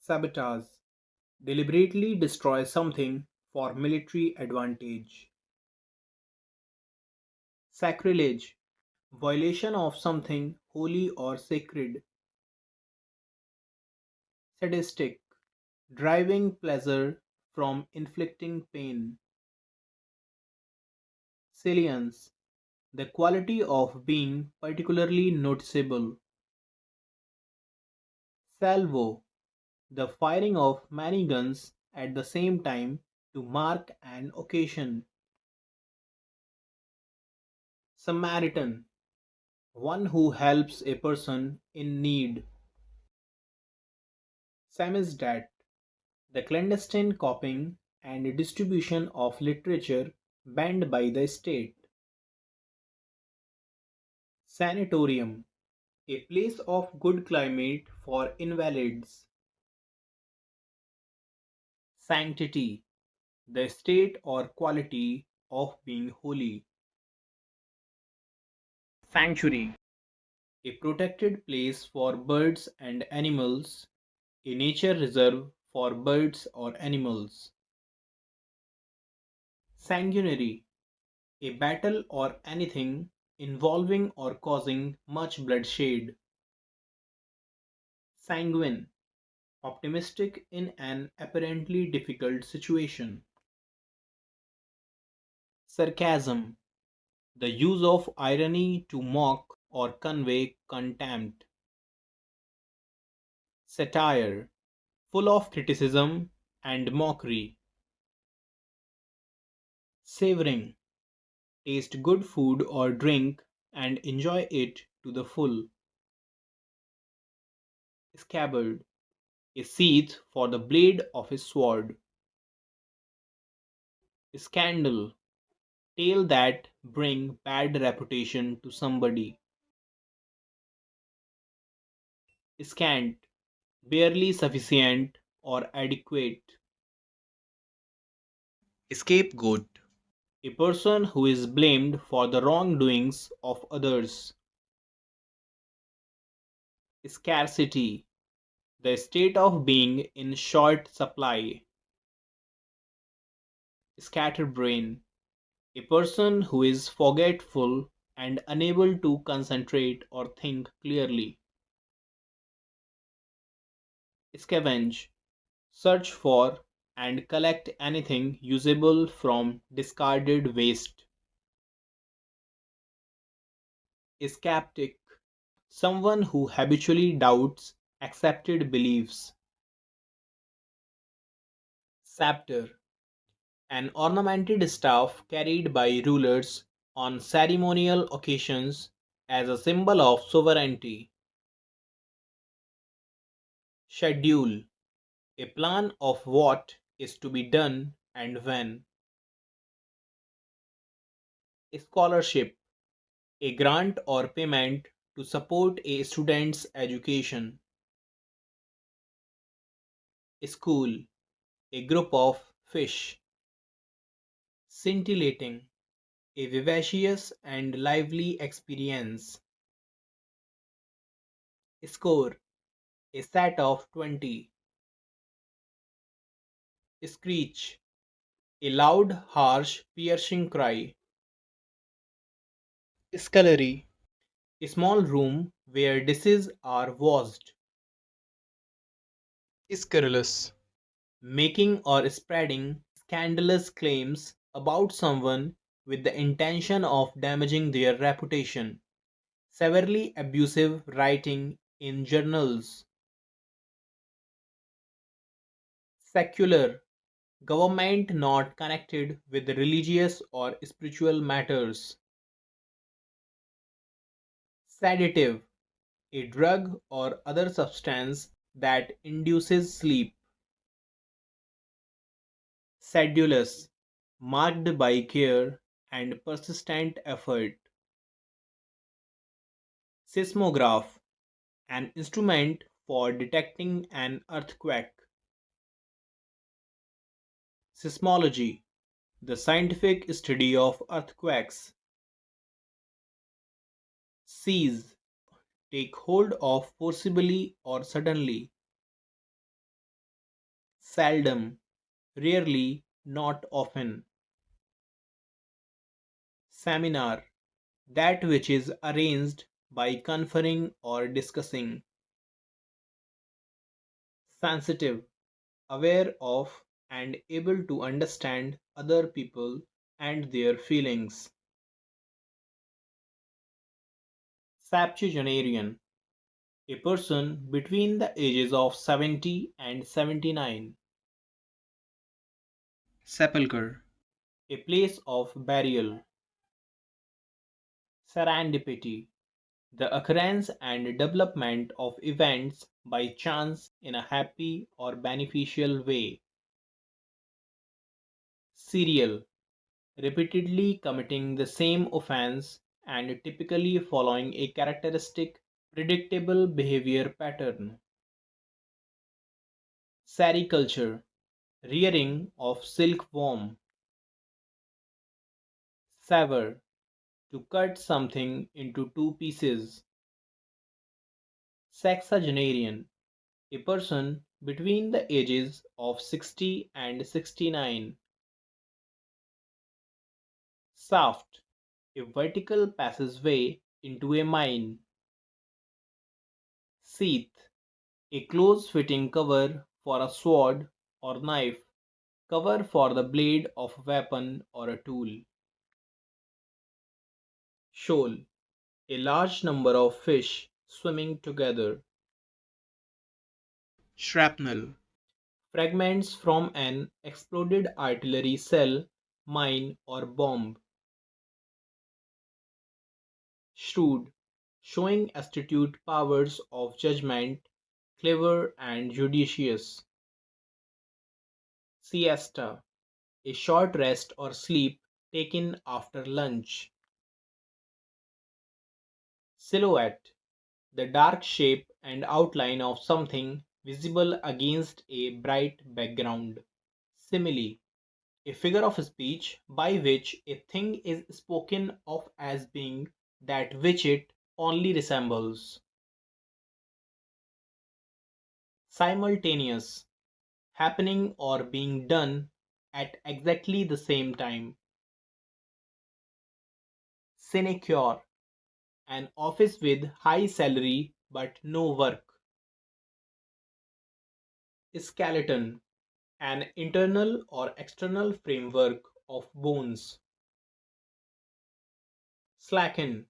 Sabotage. Deliberately destroy something for military advantage. Sacrilege. Violation of something holy or sacred. Sadistic. Driving pleasure from inflicting pain. Salience. The quality of being particularly noticeable. Salvo. The firing of many guns at the same time to mark an occasion. Samaritan. One who helps a person in need. Samizdat. The clandestine copying and distribution of literature banned by the state. Sanatorium. A place of good climate for invalids. Sanctity. The state or quality of being holy. Sanctuary. A protected place for birds and animals. A nature reserve for birds or animals. Sanguinary. A battle or anything involving or causing much bloodshed. Sanguine. Optimistic in an apparently difficult situation. Sarcasm. The use of irony to mock or convey contempt. Satire. Full of criticism and mockery. Savoring. Taste good food or drink and enjoy it to the full. Scabbard. A sheath for the blade of a sword. Scandal. Tale that bring bad reputation to somebody. Scant. Barely sufficient or adequate. Scapegoat. A person who is blamed for the wrongdoings of others. Scarcity. The state of being in short supply. Scatterbrain. A person who is forgetful and unable to concentrate or think clearly. Scavenge. Search for and collect anything usable from discarded waste. Skeptic. Someone who habitually doubts accepted beliefs. Scepter. An ornamented staff carried by rulers on ceremonial occasions as a symbol of sovereignty. Schedule. A plan of what is to be done and when. Scholarship. A grant or payment to support a student's education. School. A group of fish. Scintillating. A vivacious and lively experience. Score. A set of 20. Screech. A loud, harsh, piercing cry. Scullery. A small room where dishes are washed. Scurrilous. Making or spreading scandalous claims about someone with the intention of damaging their reputation. Severely abusive writing in journals. Secular. Government not connected with religious or spiritual matters. Sedative. A drug or other substance that induces sleep. Sedulous. Marked by care and persistent effort. Seismograph. An instrument for detecting an earthquake. Seismology. The scientific study of earthquakes. Seize. Take hold of forcibly or suddenly. seldom, rarely, not often. Seminar, that which is arranged by conferring or discussing. Sensitive, aware of and able to understand other people and their feelings. Septuagenarian, a person between the ages of 70 and 79. Sepulchre, a place of burial. Serendipity, the occurrence and development of events by chance in a happy or beneficial way. Serial, repeatedly committing the same offense and typically following a characteristic, predictable behavior pattern. Sericulture, rearing of silkworm. Sever, to cut something into two pieces. Sexagenarian, a person between the ages of 60 and 69. Shaft, a vertical passageway into a mine. Sheath, a close-fitting cover for a sword or knife, cover for the blade of a weapon or a tool. Shoal, a large number of fish swimming together. Shrapnel, fragments from an exploded artillery shell, mine or bomb. Shrewd, showing astute powers of judgment, clever and judicious. Siesta, a short rest or sleep taken after lunch. Silhouette, the dark shape and outline of something visible against a bright background. Simile, a figure of speech by which a thing is spoken of as being that which it only resembles. Simultaneous, happening or being done at exactly the same time. Sinecure, an office with high salary but no work. Skeleton, an internal or external framework of bones. Slacken,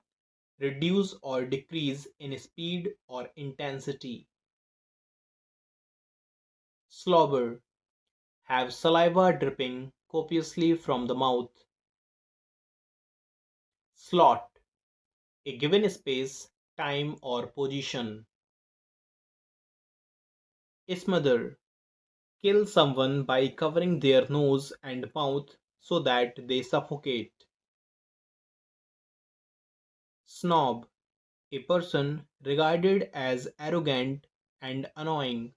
reduce or decrease in speed or intensity. Slobber, have saliva dripping copiously from the mouth. Slot, a given space, time or position. Smother, kill someone by covering their nose and mouth so that they suffocate. Snob, a person regarded as arrogant and annoying.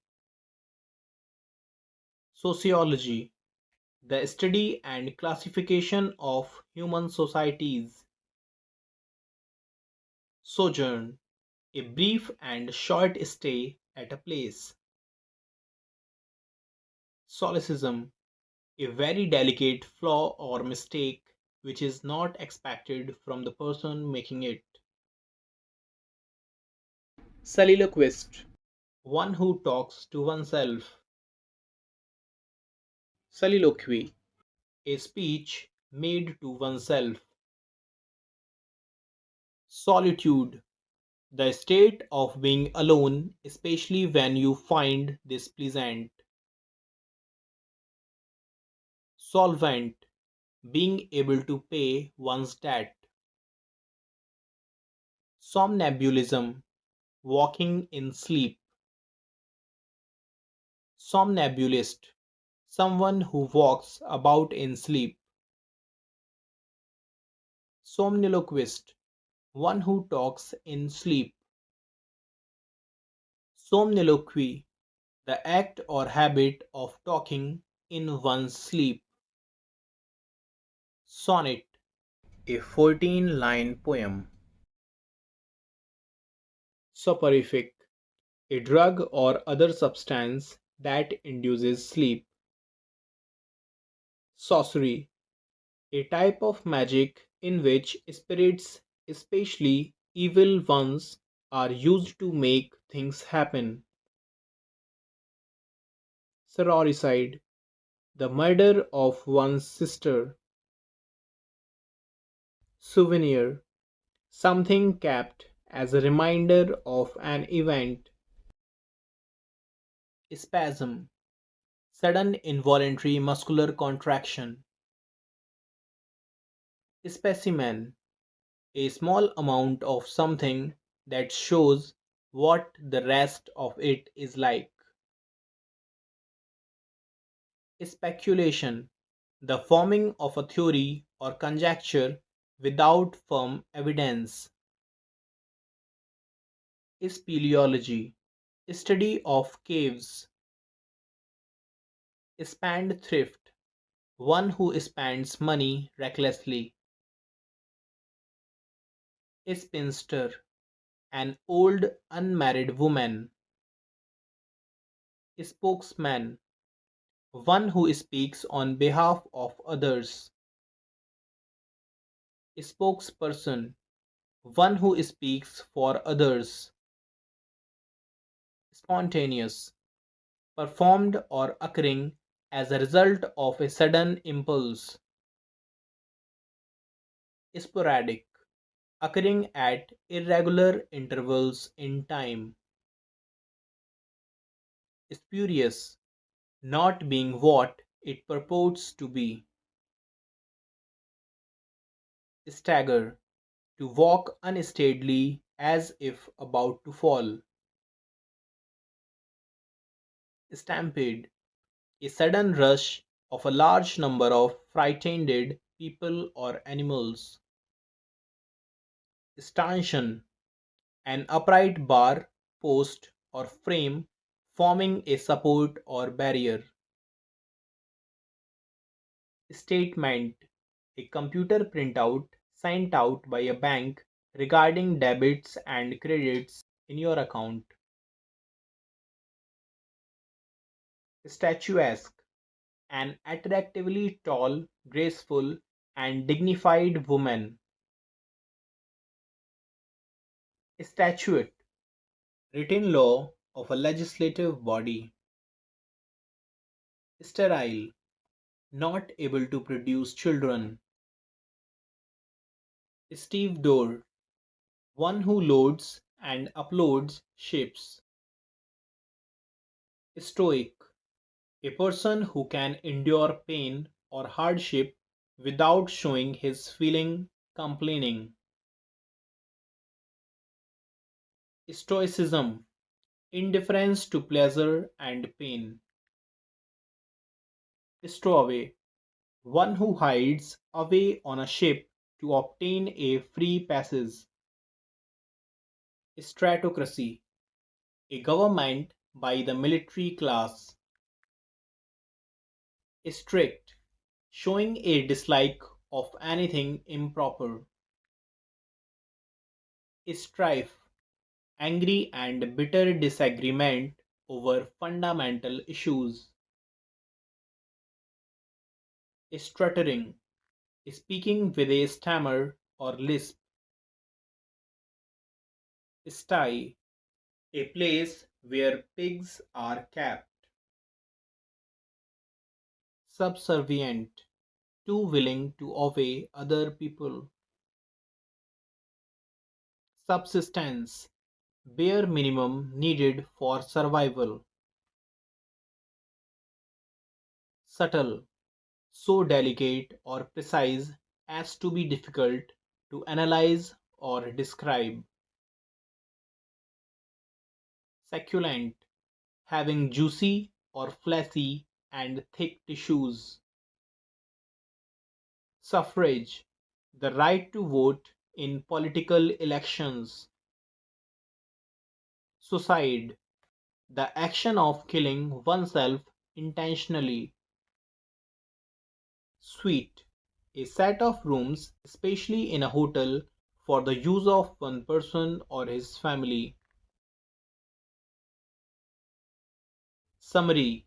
Sociology, the study and classification of human societies. Sojourn, a brief and short stay at a place. Solecism, a very delicate flaw or mistake which is not expected from the person making it. Soliloquist, one who talks to oneself. Soliloquy, a speech made to oneself. Solitude, the state of being alone, especially when you find this pleasant. Solvent, being able to pay one's debt. Somnambulism, walking in sleep. Somnambulist, someone who walks about in sleep. Somniloquist, one who talks in sleep. Somniloquy, the act or habit of talking in one's sleep. Sonnet, a 14-line poem. Soporific, a drug or other substance that induces sleep. Sorcery, a type of magic in which spirits, especially evil ones, are used to make things happen. Sororicide, the murder of one's sister. Souvenir, something kept as a reminder of an event. Spasm, sudden involuntary muscular contraction. Specimen, a small amount of something that shows what the rest of it is like. Speculation, the forming of a theory or conjecture without firm evidence. Speleology, study of caves. Spendthrift, one who spends money recklessly. Spinster, an old unmarried woman. Spokesman, one who speaks on behalf of others. Spokesperson, one who speaks for others. Spontaneous, performed or occurring as a result of a sudden impulse. Sporadic, occurring at irregular intervals in time. Spurious, not being what it purports to be. Stagger, to walk unsteadily as if about to fall. Stampede, a sudden rush of a large number of frightened people or animals. Stanchion, an upright bar, post, or frame forming a support or barrier. Statement, a computer printout sent out by a bank regarding debits and credits in your account. Statuesque, an attractively tall, graceful, and dignified woman. Statute, written law of a legislative body. Sterile, not able to produce children. Stevedore, one who loads and uploads ships. Stoic, a person who can endure pain or hardship without showing his feeling complaining. Stoicism, indifference to pleasure and pain. Stowaway, one who hides away on a ship to obtain a free passage. Stratocracy, a government by the military class. Strict, showing a dislike of anything improper. Strife, angry and bitter disagreement over fundamental issues. Stuttering, speaking with a stammer or lisp. Sty, a place where pigs are kept. Subservient, too willing to obey other people. Subsistence, bare minimum needed for survival. Subtle, so delicate or precise as to be difficult to analyze or describe. Succulent, having juicy or fleshy and thick tissues. Suffrage, the right to vote in political elections. Suicide, the action of killing oneself intentionally. Suite, a set of rooms, especially in a hotel, for the use of one person or his family. Summary: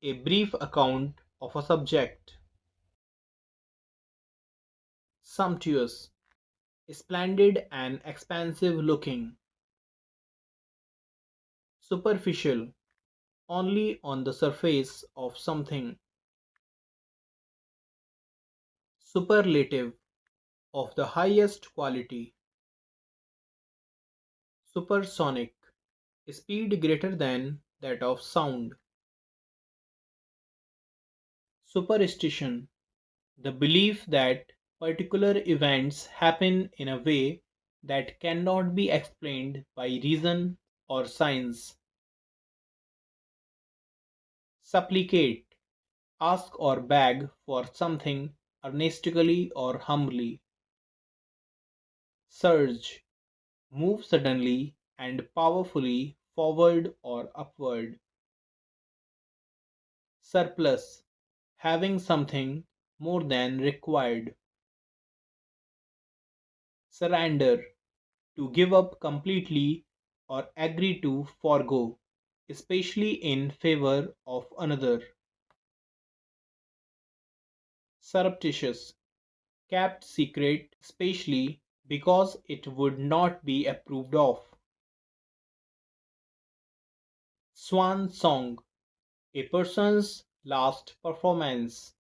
a brief account of a subject. Sumptuous: splendid and expansive looking. Superficial: only on the surface of something. Superlative: of the highest quality. Supersonic: speed greater than that of sound. Superstition: the belief that particular events happen in a way that cannot be explained by reason or science. Supplicate: ask or beg for something earnestly or humbly. Surge: move suddenly and powerfully forward or upward. Surplus: having something more than required. Surrender: to give up completely or agree to forego, especially in favor of another. Surreptitious: kept secret, especially because it would not be approved of. Swan song: a person's last performance.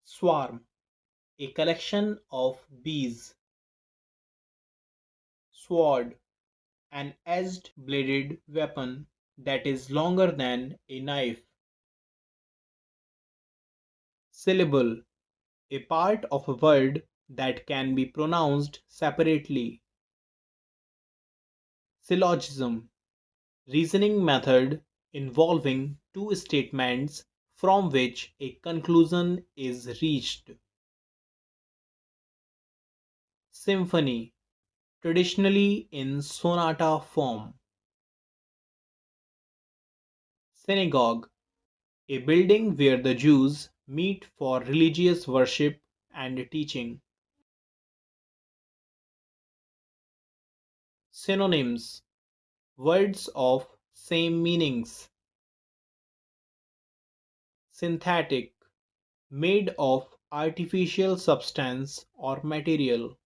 Swarm: a collection of bees. Sword: an edged bladed weapon that is longer than a knife. Syllable: a part of a word that can be pronounced separately. Syllogism: reasoning method involving two statements from which a conclusion is reached. Symphony: traditionally in sonata form. Synagogue: a building where the Jews meet for religious worship and teaching. Synonyms: words of same meanings. Synthetic: made of artificial substance or material.